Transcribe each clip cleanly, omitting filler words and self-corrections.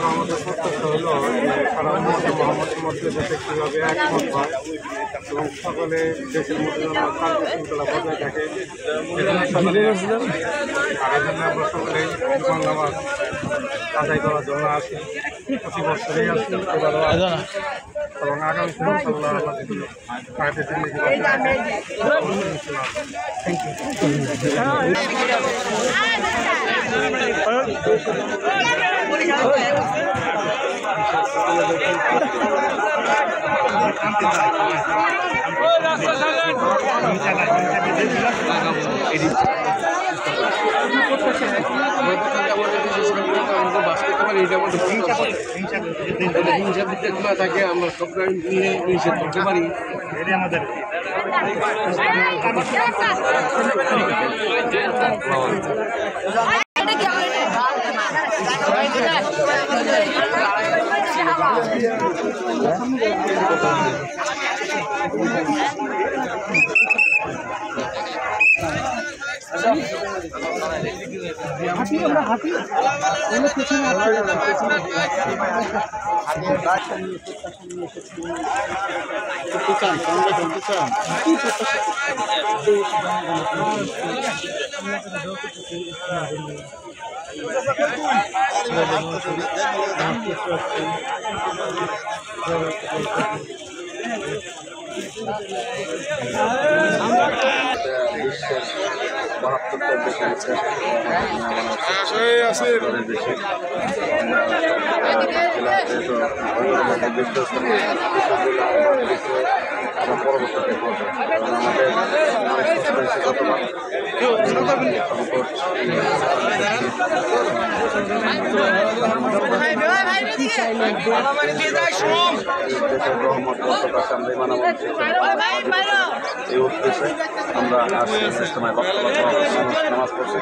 আমাদের প্রত্যাশা হলো সারা মহামারীর মধ্যে দেশে কীভাবে একমত হয় এবং সকলে দেশের মধ্যে যেন শান্তি শৃঙ্খলা বজায় থাকে আর এই জন্য আমরা সকলে বাংলাবাদ আদায় করার জন্য আসি, প্রতি বছরেই আসি, এবারও এবং আগামী ইনশাআল্লাহ আল্লাহ যদি আগের দিন থ্যাংক হিংসা থাকে আমরা সব নিয়ে নিষেধ করতে পারি এটা আমাদের হাতি আমরা হাতি এগুলো পেছনে এই উদ্দেশ্যে আমরা নামাজ পড়ছি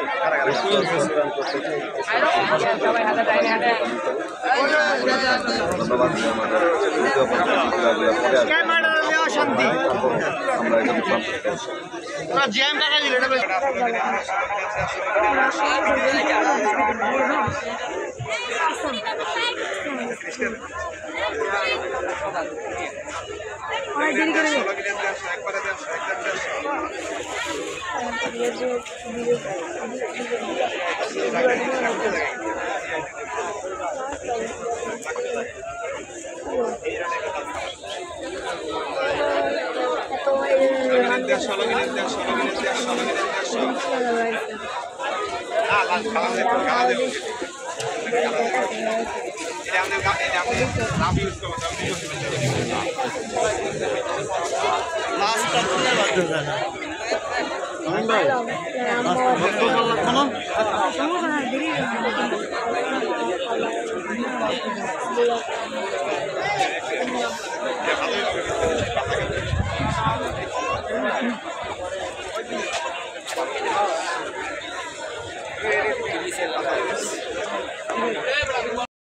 ভালো